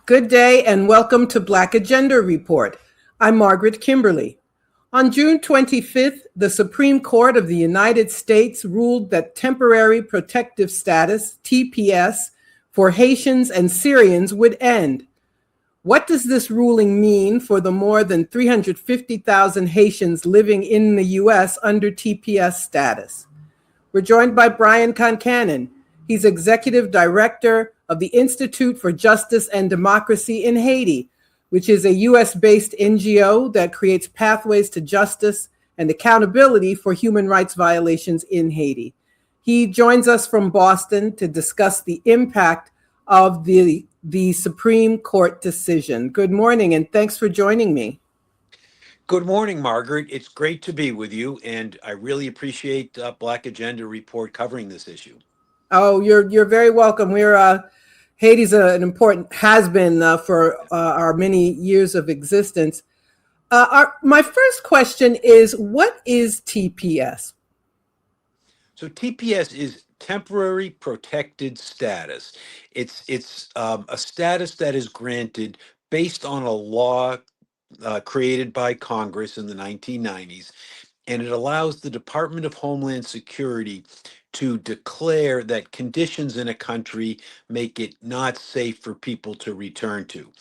Good day and welcome to Black Agenda Report. I'm Margaret Kimberly. On June 25th, the Supreme Court of the United States ruled that temporary protective status, TPS, for Haitians and Syrians would end. What does this ruling mean for the more than 350,000 Haitians living in the U.S. under TPS status? We're joined by Brian Concannon. He's Executive Director of the Institute for Justice and Democracy in Haiti, which is a U.S.-based NGO that creates pathways to justice and accountability for human rights violations in Haiti. He joins us from Boston to discuss the impact of the Supreme Court decision. Good morning, and thanks for joining me. Good morning, Margaret. It's great to be with you, and I really appreciate Black Agenda Report covering this issue. Oh, you're very welcome. Haiti's an important, has been for our many years of existence. My first question is, what is TPS? So TPS is temporary protected status. It's a status that is granted based on a law created by Congress in the 1990s, and it allows the Department of Homeland Security to declare that conditions in a country make it not safe for people to return to.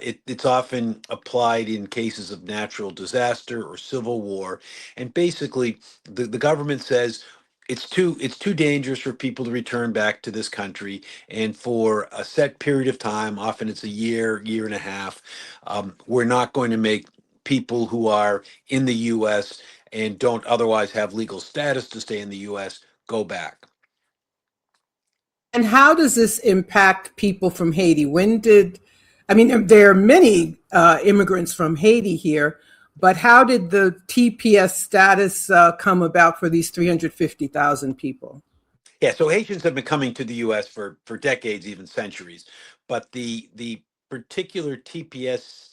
It's often applied in cases of natural disaster or civil war, and basically the government says it's too dangerous for people to return back to this country, and for a set period of time, often it's a year and a half, we're not going to make people who are in the U.S. and don't otherwise have legal status to stay in the U.S. go back. And how does this impact people from Haiti? There are many immigrants from Haiti here, but how did the TPS status come about for these 350,000 people? Yeah, so Haitians have been coming to the U.S. for decades, even centuries, but the particular TPS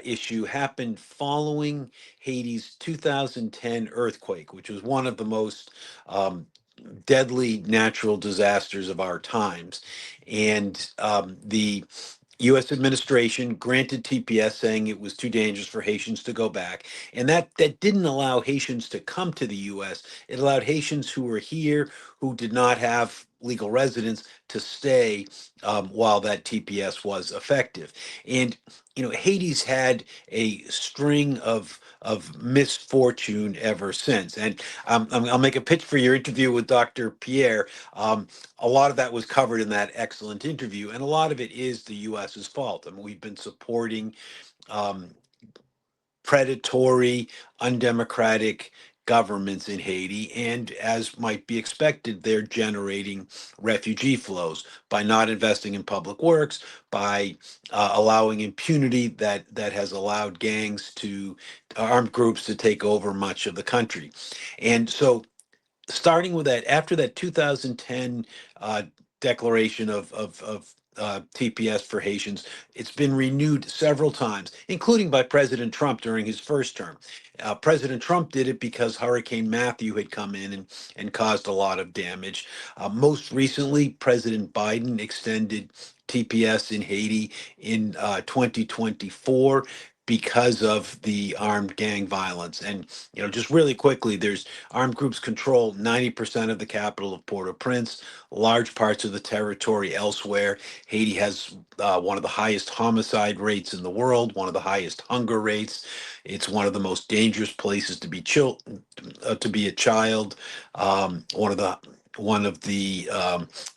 issue happened following Haiti's 2010 earthquake, which was one of the most deadly natural disasters of our times. And the U.S. administration granted TPS, saying it was too dangerous for Haitians to go back. And that didn't allow Haitians to come to the U.S. It allowed Haitians who were here, who did not have legal residence, to stay while that TPS was effective. And Haiti's had a string of misfortune ever since. And I'll make a pitch for your interview with Dr. Pierre. A lot of that was covered in that excellent interview, and a lot of it is the U.S.'s fault. I mean, we've been supporting predatory, undemocratic governments in Haiti, and as might be expected, they're generating refugee flows by not investing in public works, by allowing impunity that has allowed gangs to armed groups to take over much of the country. And so, starting with that, after that 2010 declaration of TPS for Haitians, it's been renewed several times, including by President Trump during his first term. President Trump did it because Hurricane Matthew had come in and caused a lot of damage. Most recently, President Biden extended TPS in Haiti in 2024 because of the armed gang violence. And, just really quickly, there's armed groups control 90% of the capital of Port-au-Prince, large parts of the territory elsewhere. Haiti has one of the highest homicide rates in the world, one of the highest hunger rates. It's one of the most dangerous places to be a child.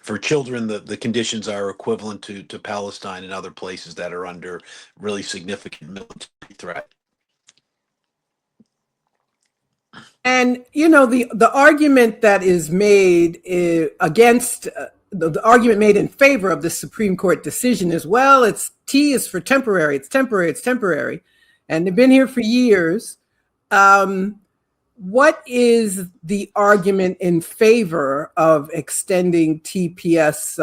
For children, the conditions are equivalent to Palestine and other places that are under really significant military threat. And the argument that is made against the argument made in favor of the Supreme Court decision is, well, T is for temporary, it's temporary, and they've been here for years. What is the argument in favor of extending TPS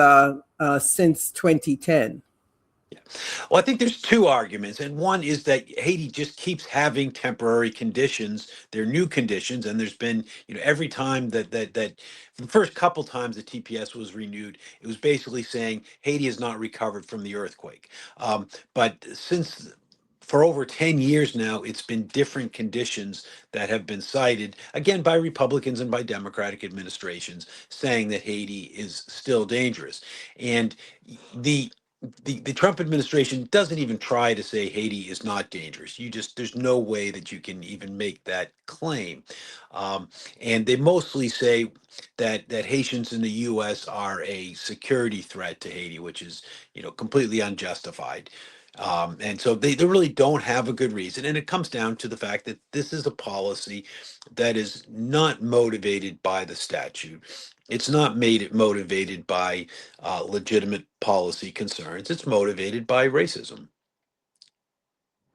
since 2010? Yeah. Well, I think there's two arguments, and one is that Haiti just keeps having temporary conditions. They're new conditions, and there's been, every time that the first couple times the TPS was renewed, it was basically saying Haiti has not recovered from the earthquake. But since for over 10 years now, it's been different conditions that have been cited, again, by Republicans and by Democratic administrations, saying that Haiti is still dangerous. And the the Trump administration doesn't even try to say Haiti is not dangerous. There's no way that you can even make that claim. Um, and they mostly say that Haitians in the U.S. are a security threat to Haiti, which is, completely unjustified. And so they really don't have a good reason. And it comes down to the fact that this is a policy that is not motivated by the statute. It's not made it motivated by legitimate policy concerns. It's motivated by racism.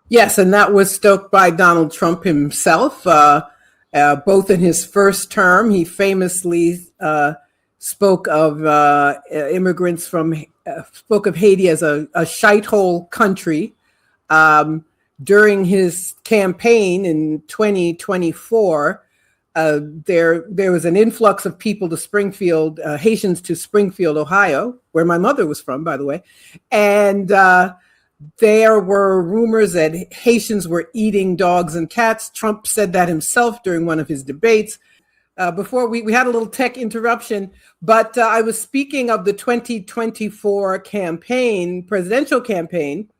Yes, and that was stoked by Donald Trump himself. Both in his first term, he famously spoke of immigrants spoke of Haiti as a shithole country. Um, During his campaign in 2024, there was an influx of people to Springfield, Haitians to Springfield, Ohio, where my mother was from, by the way, and there were rumors that Haitians were eating dogs and cats. Trump said that himself during one of his debates. Before we had a little tech interruption, but I was speaking of the 2024 presidential campaign,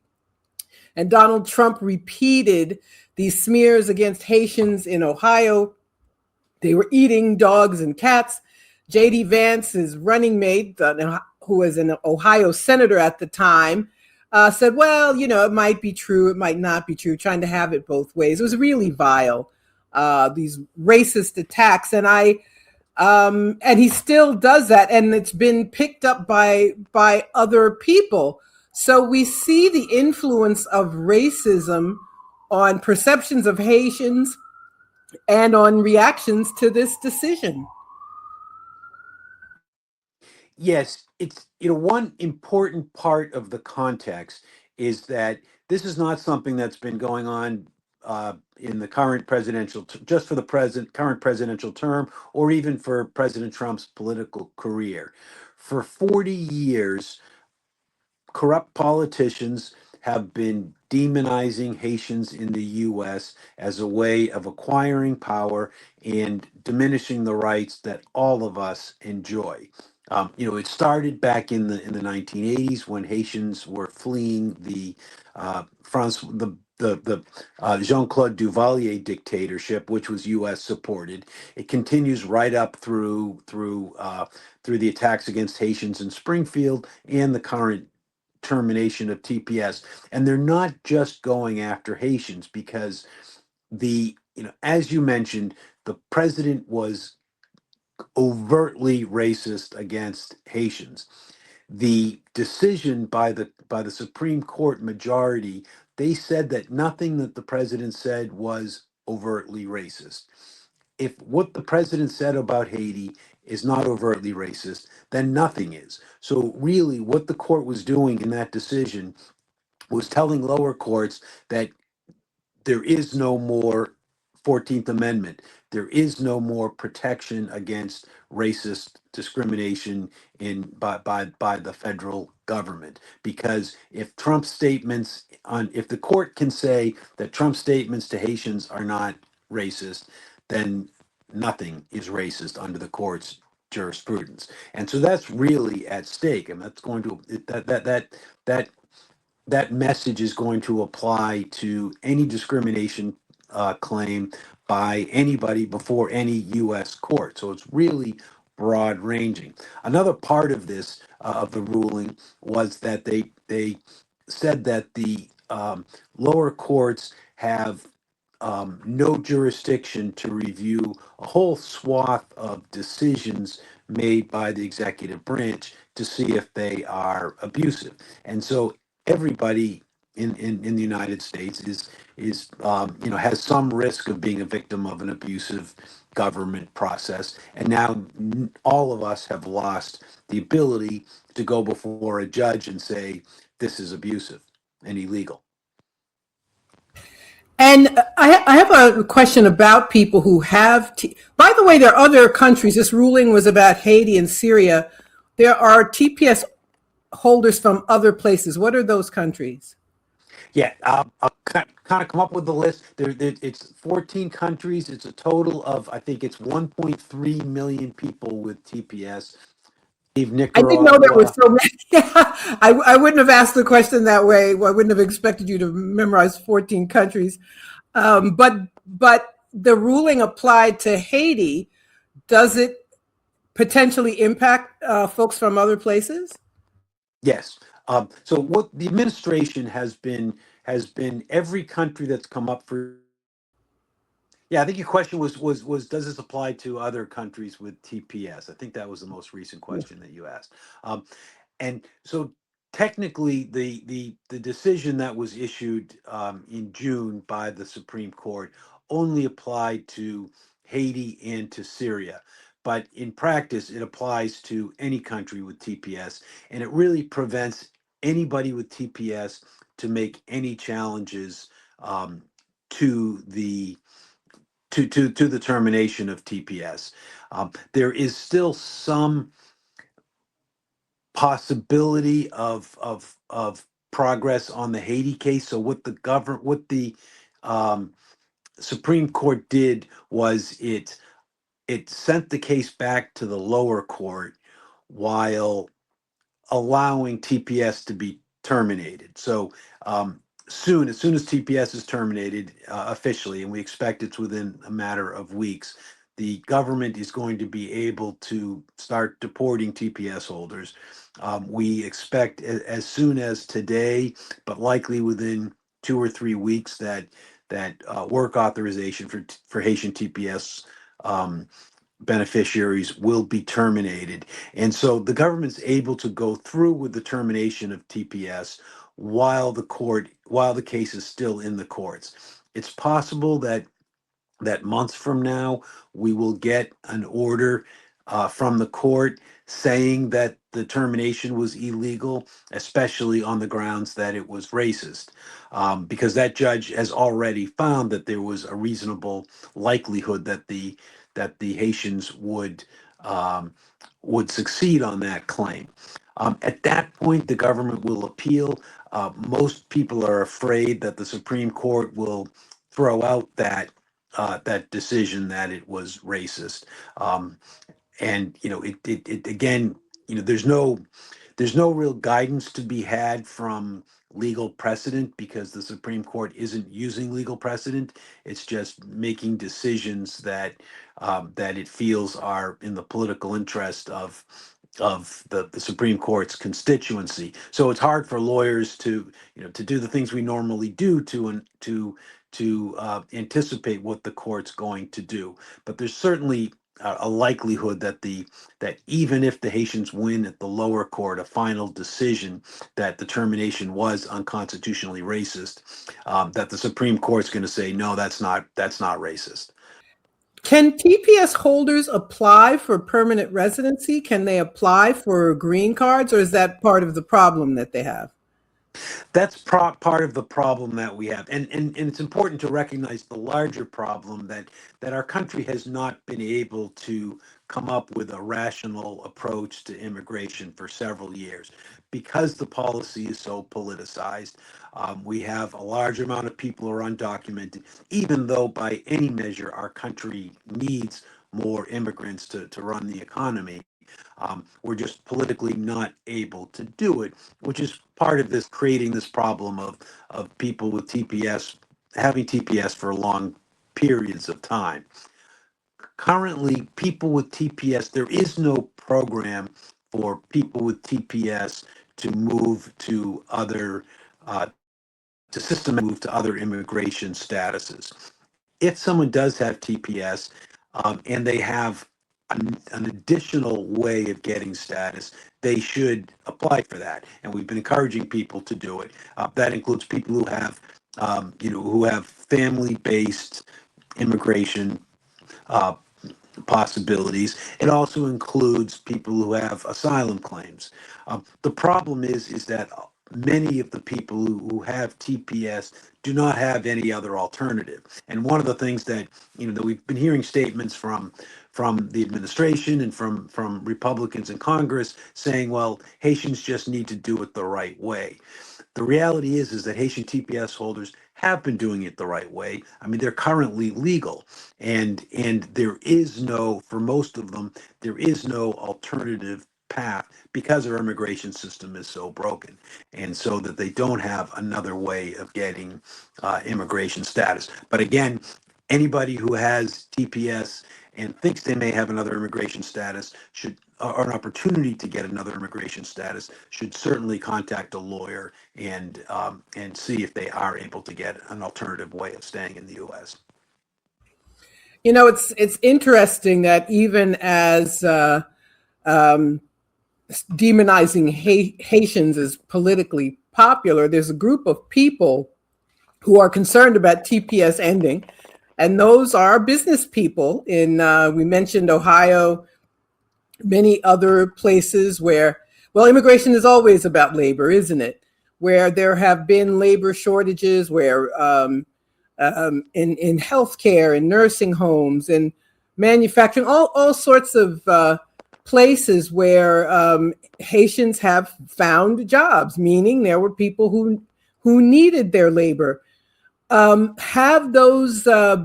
and Donald Trump repeated these smears against Haitians in Ohio. They were eating dogs and cats. J.D. Vance, his running mate, who was an Ohio senator at the time, said, well, it might be true, it might not be true, trying to have it both ways. It was really vile, these racist attacks. And he still does that, and it's been picked up by other people. So we see the influence of racism on perceptions of Haitians and on reactions to this decision. Yes, it's, one important part of the context is that this is not something that's been going on in the current just for the current presidential term, or even for President Trump's political career. For 40 years, corrupt politicians have been demonizing Haitians in the US as a way of acquiring power and diminishing the rights that all of us enjoy. It started back in the 1980s when Haitians were fleeing the France the Jean-Claude Duvalier dictatorship, which was U.S. supported. It continues right up through the attacks against Haitians in Springfield and the current termination of TPS. And they're not just going after Haitians because as you mentioned, the president was overtly racist against Haitians. The decision by the Supreme Court majority, they said that nothing that the president said was overtly racist. If what the president said about Haiti is not overtly racist, then nothing is. So really what the court was doing in that decision was telling lower courts that there is no more 14th Amendment. There is no more protection against racist discrimination by the federal government. Because if the court can say that Trump's statements to Haitians are not racist, then nothing is racist under the court's jurisprudence. And so that's really at stake. And that's going to that that message is going to apply to any discrimination claim by anybody before any U.S. court. So it's really broad ranging. Another part of this of the ruling was that they said that the lower courts have no jurisdiction to review a whole swath of decisions made by the executive branch to see if they are abusive. And so everybody in the United States has some risk of being a victim of an abusive government process. And now all of us have lost the ability to go before a judge and say, this is abusive and illegal. And I have a question about people who have. By the way, there are other countries. This ruling was about Haiti and Syria. There are TPS holders from other places. What are those countries? Yeah, I'll kind of come up with the list. It's 14 countries. It's a total of, I think it's 1.3 million people with TPS. I didn't know there were Nicaragua. so many. I wouldn't have asked the question that way. I wouldn't have expected you to memorize 14 countries. But the ruling applied to Haiti. Does it potentially impact folks from other places? Yes. So what the administration has been every country that's come up for. Yeah, I think your question was does this apply to other countries with TPS? I think that was the most recent question that you asked. Um, and so technically, the decision that was issued in June by the Supreme Court only applied to Haiti and to Syria. But in practice, it applies to any country with TPS, and it really prevents anybody with TPS to make any challenges um, to the to the termination of TPS. There is still some possibility of progress on the Haiti case. So what the um, Supreme Court did was it sent the case back to the lower court while allowing TPS to be terminated. So as soon as TPS is terminated officially, and we expect it's within a matter of weeks, the government is going to be able to start deporting TPS holders. We expect as soon as today, but likely within 2 or 3 weeks, that work authorization for Haitian TPS beneficiaries will be terminated. And so the government's able to go through with the termination of TPS while the case is still in the courts. It's possible that months from now we will get an order from the court saying that the termination was illegal, especially on the grounds that it was racist, because that judge has already found that there was a reasonable likelihood that the Haitians would succeed on that claim. At that point, the government will appeal. Most people are afraid that the Supreme Court will throw out that decision that it was racist. Um, and it again, there's no real guidance to be had from legal precedent because the Supreme Court isn't using legal precedent. It's just making decisions that it feels are in the political interest of the Supreme Court's constituency. So it's hard for lawyers to do the things we normally do to anticipate what the court's going to do. But there's certainly a likelihood that even if the Haitians win at the lower court a final decision that the termination was unconstitutionally racist, that the Supreme Court's going to say no, that's not racist. Can TPS holders apply for permanent residency? Can they apply for green cards, or is that part of the problem that they have? That's part of the problem that we have, and it's important to recognize the larger problem that our country has not been able to come up with a rational approach to immigration for several years because the policy is so politicized. We have a large amount of people who are undocumented, even though by any measure our country needs more immigrants to run the economy. We're just politically not able to do it, which is part of this creating this problem of people with TPS having TPS for long periods of time. Currently, people with TPS, there is no program for people with TPS to move to other to systematically move to other immigration statuses. If someone does have TPS and they have an additional way of getting status, they should apply for that. And we've been encouraging people to do it. That includes people who have family-based immigration uh, possibilities. It also includes people who have asylum claims. The problem is that many of the people who have TPS do not have any other alternative. And one of the things that that we've been hearing statements from the administration and from Republicans in Congress saying, well, Haitians just need to do it the right way. The reality is that Haitian TPS holders have been doing it the right way. I mean, they're currently legal, and there is no, for most of them, there is no alternative path because our immigration system is so broken, and so that they don't have another way of getting immigration status. But again, anybody who has TPS and thinks they may have another immigration status should, or an opportunity to get another immigration status, should certainly contact a lawyer and see if they are able to get an alternative way of staying in the U.S. It's interesting that even as um, demonizing Haitians is politically popular, there's a group of people who are concerned about TPS ending, and those are business people. We mentioned Ohio, many other places where, well, immigration is always about labor, isn't it? Where there have been labor shortages, where in healthcare, in nursing homes, in manufacturing, all sorts of places where Haitians have found jobs, meaning there were people who needed their labor. Have those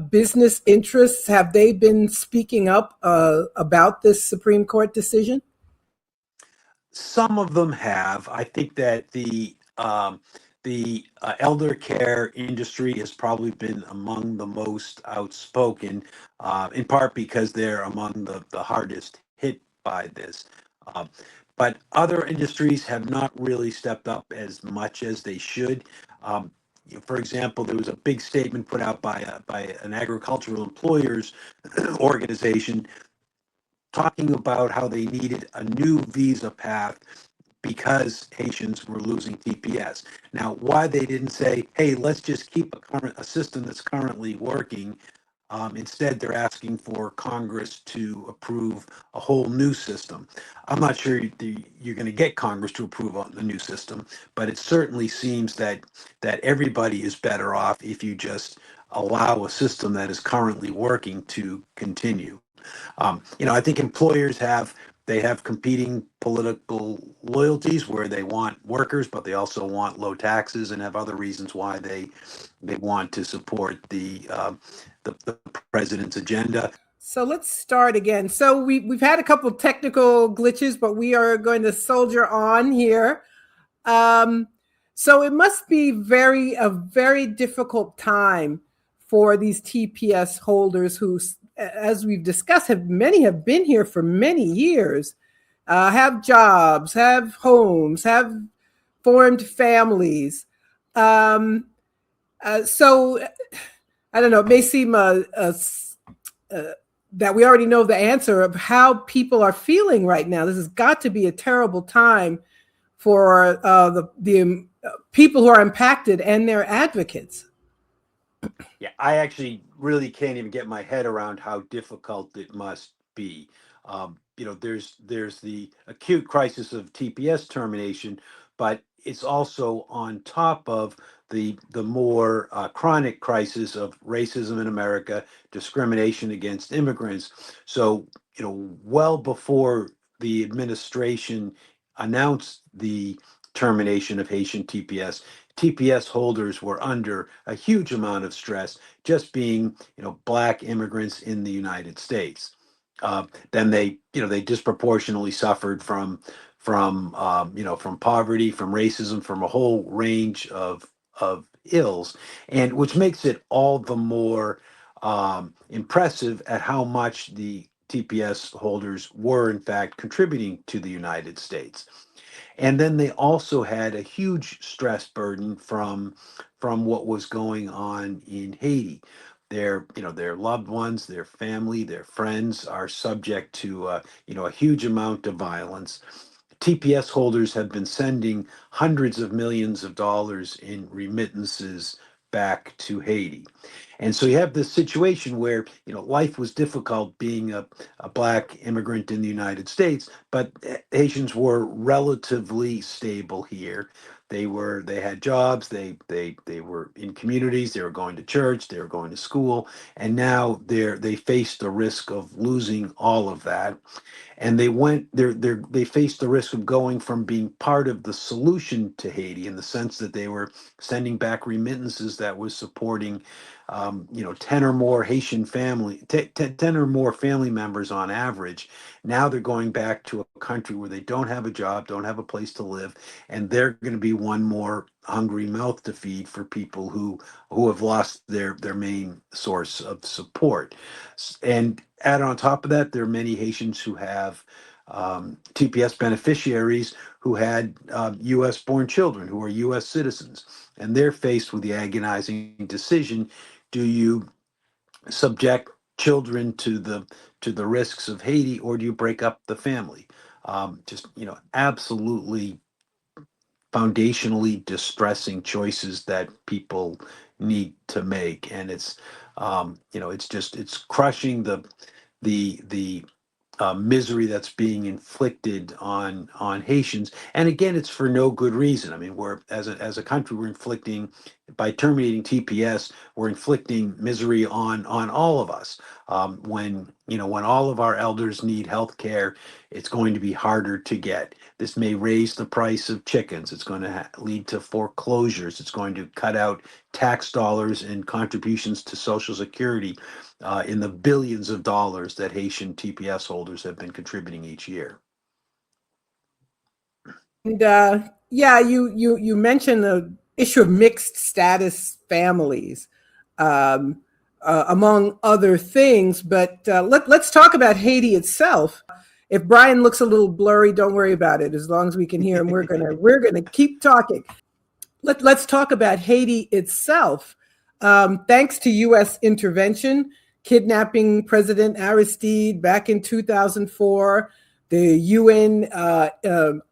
business interests, have they been speaking up about this Supreme Court decision? Some of them have. I think that the elder care industry has probably been among the most outspoken, in part because they're among the hardest hit by this. Uh, but other industries have not really stepped up as much as they should. Um, for example, there was a big statement put out by an agricultural employers organization talking about how they needed a new visa path because Haitians were losing TPS. Now, why they didn't say, "Hey, let's just keep a system that's currently working." Instead, they're asking for Congress to approve a whole new system. I'm not sure you're going to get Congress to approve on the new system, but it certainly seems that everybody is better off if you just allow a system that is currently working to continue. I think employers have competing political loyalties where they want workers, but they also want low taxes and have other reasons why they want to support the president's agenda. So let's start again. So we've had a couple technical glitches, but we are going to soldier on here. Um, so it must be a very difficult time for these TPS holders who, as we've discussed, many have been here for many years, have jobs, have homes, have formed families. Um, so I don't know. It may seem that we already know the answer of how people are feeling right now. This has got to be a terrible time for the people who are impacted and their advocates. Yeah, I actually really can't even get my head around how difficult it must be. There's the acute crisis of TPS termination, but it's also on top of the more chronic crisis of racism in America, discrimination against immigrants. So, well before the administration announced the termination of Haitian TPS holders were under a huge amount of stress just being, black immigrants in the United States. Then they disproportionately suffered from poverty, from racism, from a whole range of ills, and which makes it all the more impressive at how much the TPS holders were in fact contributing to the United States. And then they also had a huge stress burden from what was going on in Haiti. Their loved ones, their family, their friends are subject to a huge amount of violence. TPS holders have been sending hundreds of millions of dollars in remittances back to Haiti. And so you have this situation where, life was difficult being a black immigrant in the United States, but Haitians were relatively stable here. they had jobs, they were in communities, they were going to church, they were going to school, and now they face the risk of losing all of that. And they faced the risk of going from being part of the solution to Haiti, in the sense that they were sending back remittances that was supporting 10 or more Haitian family 10 or more family members on average. Now they're going back to a country where they don't have a job, don't have a place to live, and they're going to be one more hungry mouth to feed for people who have lost their main source of support. And add on top of that, there are many Haitians who have TPS beneficiaries who had U.S. born children who are U.S. citizens, and they're faced with the agonizing decision: do you subject children to the risks of Haiti, or do you break up the family? Just absolutely foundationally distressing choices that people need to make, and it's crushing the misery that's being inflicted on Haitians. And again, it's for no good reason. I mean, we're as a country, we're inflicting, by terminating TPS, we're inflicting misery on all of us. When all of our elders need health care, it's going to be harder to get. This may raise the price of chickens. It's going to lead to foreclosures. It's going to cut out tax dollars and contributions to Social Security in the billions of dollars that Haitian TPS holders have been contributing each year. And yeah, you mentioned the issue of mixed status families, um, among other things. But let's talk about Haiti itself. If Brian looks a little blurry, don't worry about it. As long as we can hear him, we're gonna keep talking. Let's talk about Haiti itself. Thanks to U.S. intervention, kidnapping President Aristide back in 2004, the UN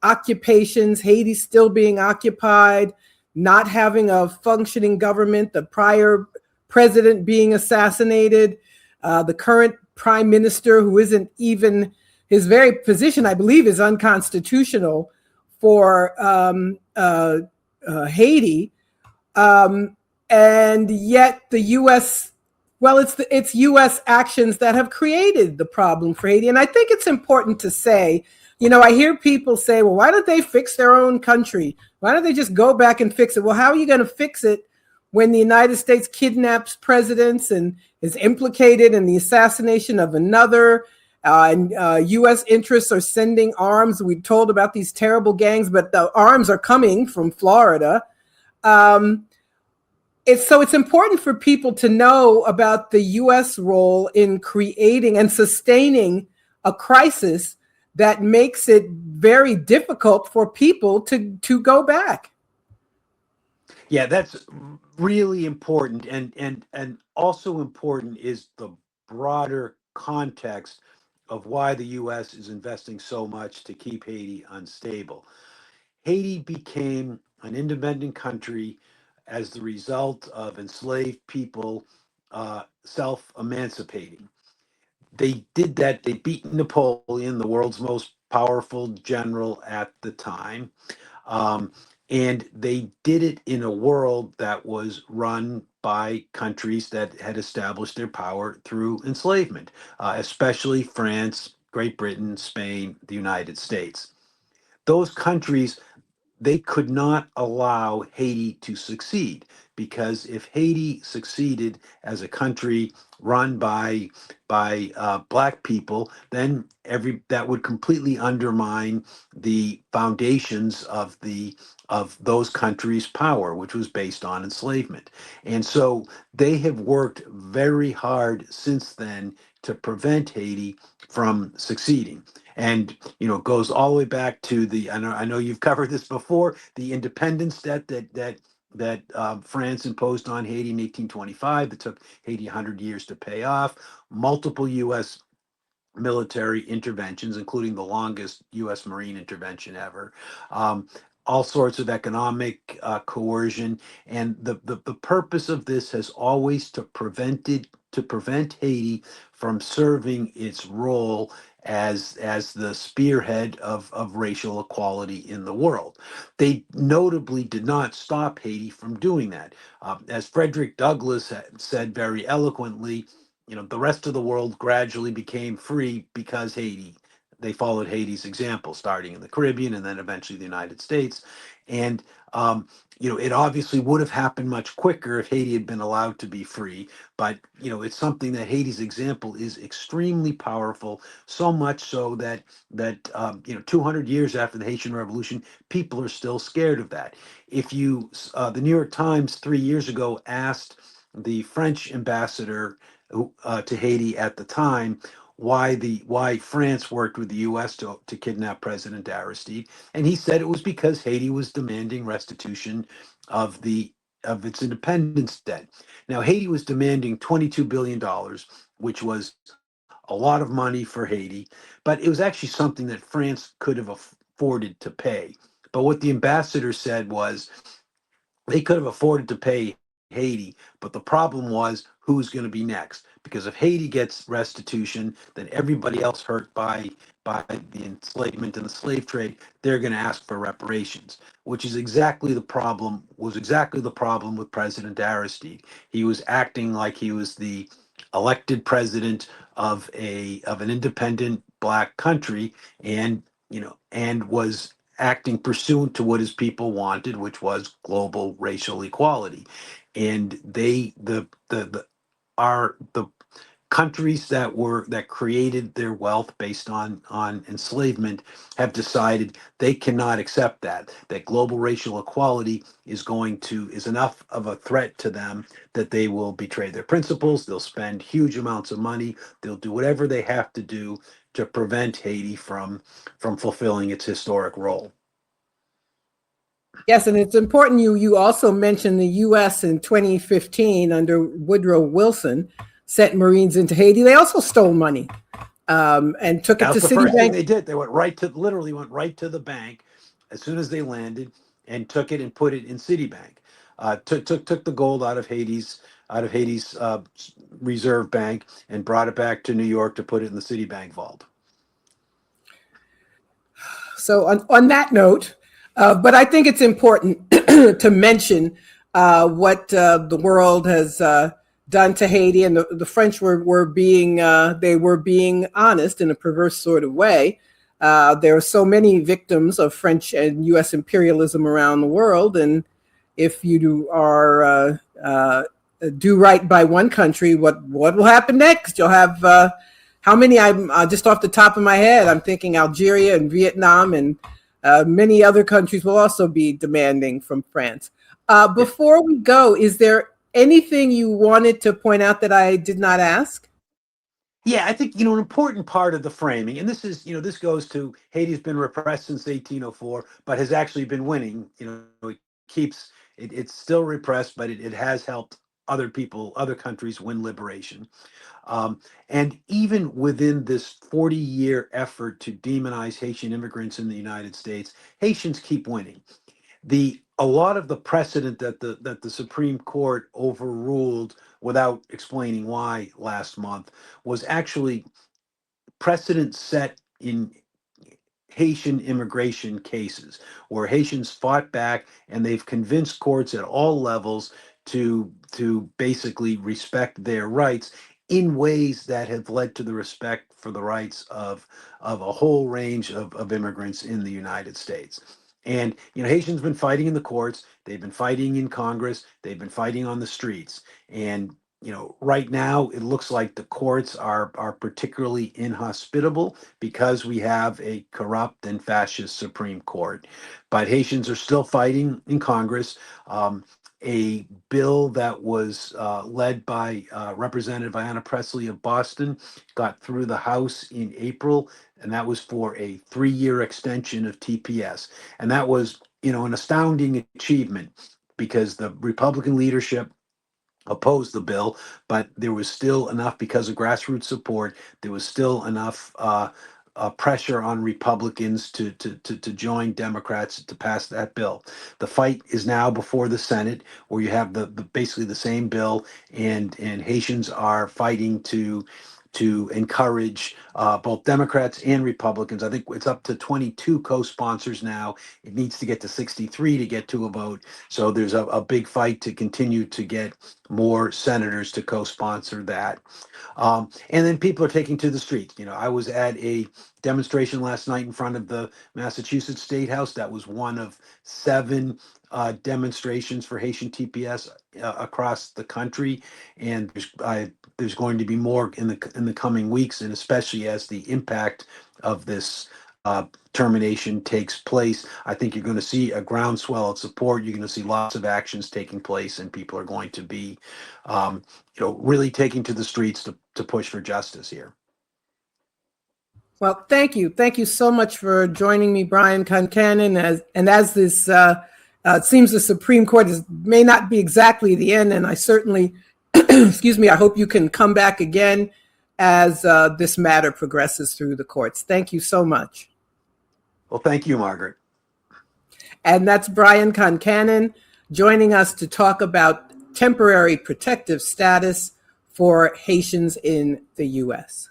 occupations, Haiti still being occupied, not having a functioning government, the prior president being assassinated, the current prime minister, who isn't even, his very position, I believe, is unconstitutional for Haiti, um, and yet the U.S. Well, it's U.S. actions that have created the problem for Haiti, and I think it's important to say. I hear people say, "Well, why don't they fix their own country? Why don't they just go back and fix it?" Well, how are you going to fix it when the United States kidnaps presidents and is implicated in the assassination of another? And U.S. interests are sending arms. We're told about these terrible gangs, but the arms are coming from Florida. Um, it's important for people to know about the U.S. role in creating and sustaining a crisis that makes it very difficult for people to go back. Yeah, that's really important, and also important is the broader context of why the U.S. is investing so much to keep Haiti unstable. Haiti became an independent country as the result of enslaved people self emancipating. They did that, they beat Napoleon, the world's most powerful general at the time. Um, and they did it in a world that was run by countries that had established their power through enslavement, especially France, Great Britain, Spain, the United States. Those countries, they could not allow Haiti to succeed, because if Haiti succeeded as a country run by black people, then every that would completely undermine the foundations of those countries' power, which was based on enslavement. And so they have worked very hard since then to prevent Haiti from succeeding. And it goes all the way back to I know you've covered this before, the independence debt that France imposed on Haiti in 1825, that took Haiti 100 years to pay off. Multiple U.S. military interventions, including the longest U.S. Marine intervention ever. Um, all sorts of economic coercion, and the purpose of this has always to prevent Haiti from serving its role as the spearhead of racial equality in the world. They notably did not stop Haiti from doing that. As Frederick Douglass said very eloquently, the rest of the world gradually became free because they followed Haiti's example, starting in the Caribbean and then eventually the United States. And it obviously would have happened much quicker if Haiti had been allowed to be free. But it's something that Haiti's example is extremely powerful, so much so that 200 years after the Haitian Revolution, people are still scared of that. If the New York Times 3 years ago asked the French ambassador to Haiti at the time why France worked with the U.S. to kidnap President Aristide, and he said it was because Haiti was demanding restitution of its independence debt. Now Haiti was demanding $22 billion, which was a lot of money for Haiti, but it was actually something that France could have afforded to pay. But what the ambassador said was they could have afforded to pay Haiti, but the problem was who's going to be next. Because if Haiti gets restitution, then everybody else hurt by the enslavement and the slave trade, they're going to ask for reparations, which is exactly the problem with President Aristide. He was acting like he was the elected president of an independent black country, and was acting pursuant to what his people wanted, which was global racial equality. And the are the countries that created their wealth based on enslavement have decided they cannot accept that global racial equality is enough of a threat to them that they will betray their principles. They'll spend huge amounts of money. They'll do whatever they have to do to prevent Haiti from fulfilling its historic role. Yes, and it's important you also mentioned the U.S. in 2015 under Woodrow Wilson sent Marines into Haiti. They also stole money and took That it to was the first thing Citibank. they did. They literally went right to the bank as soon as they landed and took it and put it in Citibank. Took the gold out of Haiti's reserve bank and brought it back to New York to put it in the Citibank vault. So on that note, but I think it's important to mention what the world has done to Haiti, and the French were being they were being honest in a perverse sort of way. There are so many victims of French and U.S. imperialism around the world, and if you do right by one country, what will happen next? You'll have how many? I'm just off the top of my head. I'm thinking Algeria and Vietnam and many other countries will also be demanding from France. Before we go, is there anything you wanted to point out that I did not ask? Yeah, I think an important part of the framing, and this goes to Haiti's been repressed since 1804, but has actually been winning. It's still repressed, but it has helped other countries win liberation. And even within this 40-year effort to demonize Haitian immigrants in the United States, Haitians keep winning. A lot of the precedent that the Supreme Court overruled without explaining why last month was actually precedent set in Haitian immigration cases where Haitians fought back and they've convinced courts at all levels to basically respect their rights in ways that have led to the respect for the rights of a whole range of immigrants in the United States. And Haitians been fighting in the courts, they've been fighting in Congress, they've been fighting on the streets. And right now it looks like the courts are particularly inhospitable because we have a corrupt and fascist Supreme Court. But Haitians are still fighting in Congress. A bill that was led by Representative Ayanna Pressley of Boston got through the House in April, and that was for a 3-year extension of TPS. And that was, an astounding achievement because the Republican leadership opposed the bill, but there was still enough because of grassroots support. There was still enough pressure on Republicans to join Democrats to pass that bill. The fight is now before the Senate, where you have the basically the same bill, and Haitians are fighting to to encourage both Democrats and Republicans. I think it's up to 22 co-sponsors now. It needs to get to 63 to get to a vote. So there's a big fight to continue to get more senators to co-sponsor that. And then people are taking to the streets. I was at a demonstration last night in front of the Massachusetts State House. That was one of 7 demonstrations for Haitian TPS across the country, and there's going to be more in the coming weeks, and especially as the impact of this termination takes place. I think you're going to see a groundswell of support. You're going to see lots of actions taking place, and people are going to be, really taking to the streets to push for justice here. Well, thank you. Thank you so much for joining me, Brian Concannon. As this it seems the Supreme Court may not be exactly the end, and I certainly, excuse me, I hope you can come back again as this matter progresses through the courts. Thank you so much. Well, thank you, Margaret. And that's Brian Concannon joining us to talk about temporary protective status for Haitians in the U.S.